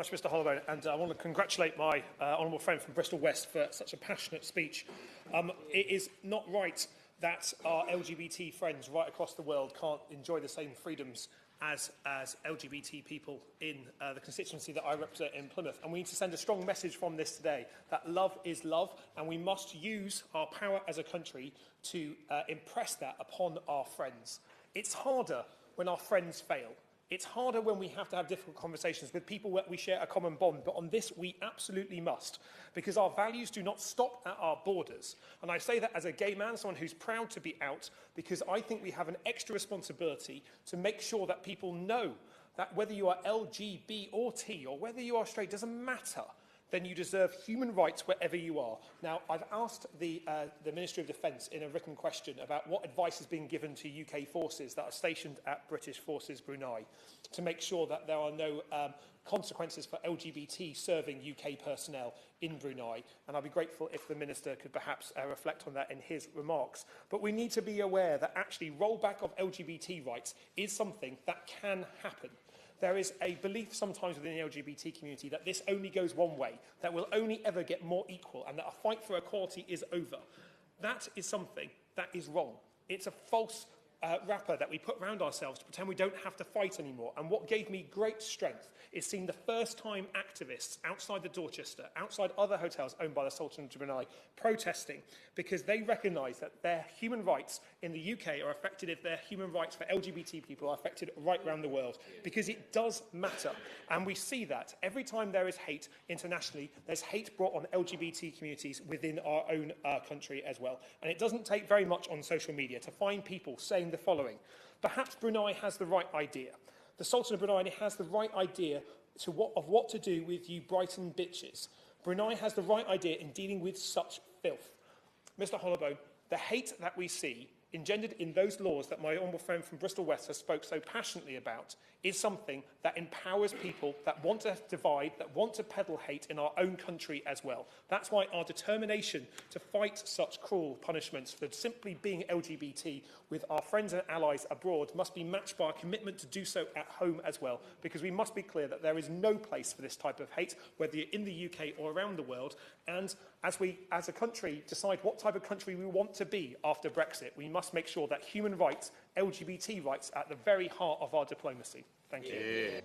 much, Mr Holloway, and I want to congratulate my honourable friend from Bristol West for such a passionate speech. It is not right that our LGBT friends right across the world can't enjoy the same freedoms as LGBT people in the constituency that I represent in Plymouth. And we need to send a strong message from this today, that love is love, and we must use our power as a country to impress that upon our friends. It's harder when our friends fail. It's harder when we have to have difficult conversations with people where we share a common bond, but on this we absolutely must, because our values do not stop at our borders. And I say that as a gay man, someone who's proud to be out, because I think we have an extra responsibility to make sure that people know that whether you are LGB or T, or whether you are straight, doesn't matter, then you deserve human rights wherever you are. Now, I've asked the Ministry of Defence in a written question about what advice has been given to UK forces that are stationed at British Forces Brunei to make sure that there are no consequences for LGBT serving UK personnel in Brunei. And I'd be grateful if the Minister could perhaps reflect on that in his remarks. But we need to be aware that actually rollback of LGBT rights is something that can happen. There is a belief sometimes within the LGBT community that this only goes one way, that we'll only ever get more equal, and that a fight for equality is over. That is something that is wrong. It's a false wrapper that we put around ourselves to pretend we don't have to fight anymore. And what gave me great strength is seeing the first-time activists outside the Dorchester, outside other hotels owned by the Sultan of Brunei, protesting because they recognise that their human rights in the UK are affected if their human rights for LGBT people are affected right around the world, because it does matter. And we see that every time there is hate internationally, there's hate brought on LGBT communities within our own country as well. And it doesn't take very much on social media to find people saying the following: perhaps Brunei has the right idea. The Sultan of Brunei has the right idea of what to do with you Brighton bitches. Brunei has the right idea in dealing with such filth. Mr Holloway, the hate that we see engendered in those laws that my honourable friend from Bristol West has spoke so passionately about is something that empowers people that want to divide, that want to peddle hate in our own country as well. That's why our determination to fight such cruel punishments for simply being LGBT with our friends and allies abroad must be matched by our commitment to do so at home as well, because we must be clear that there is no place for this type of hate, whether you're in the UK or around the world. And as we, as a country, decide what type of country we want to be after Brexit, we must make sure that human rights, LGBT rights, are at the very heart of our diplomacy. Thank you.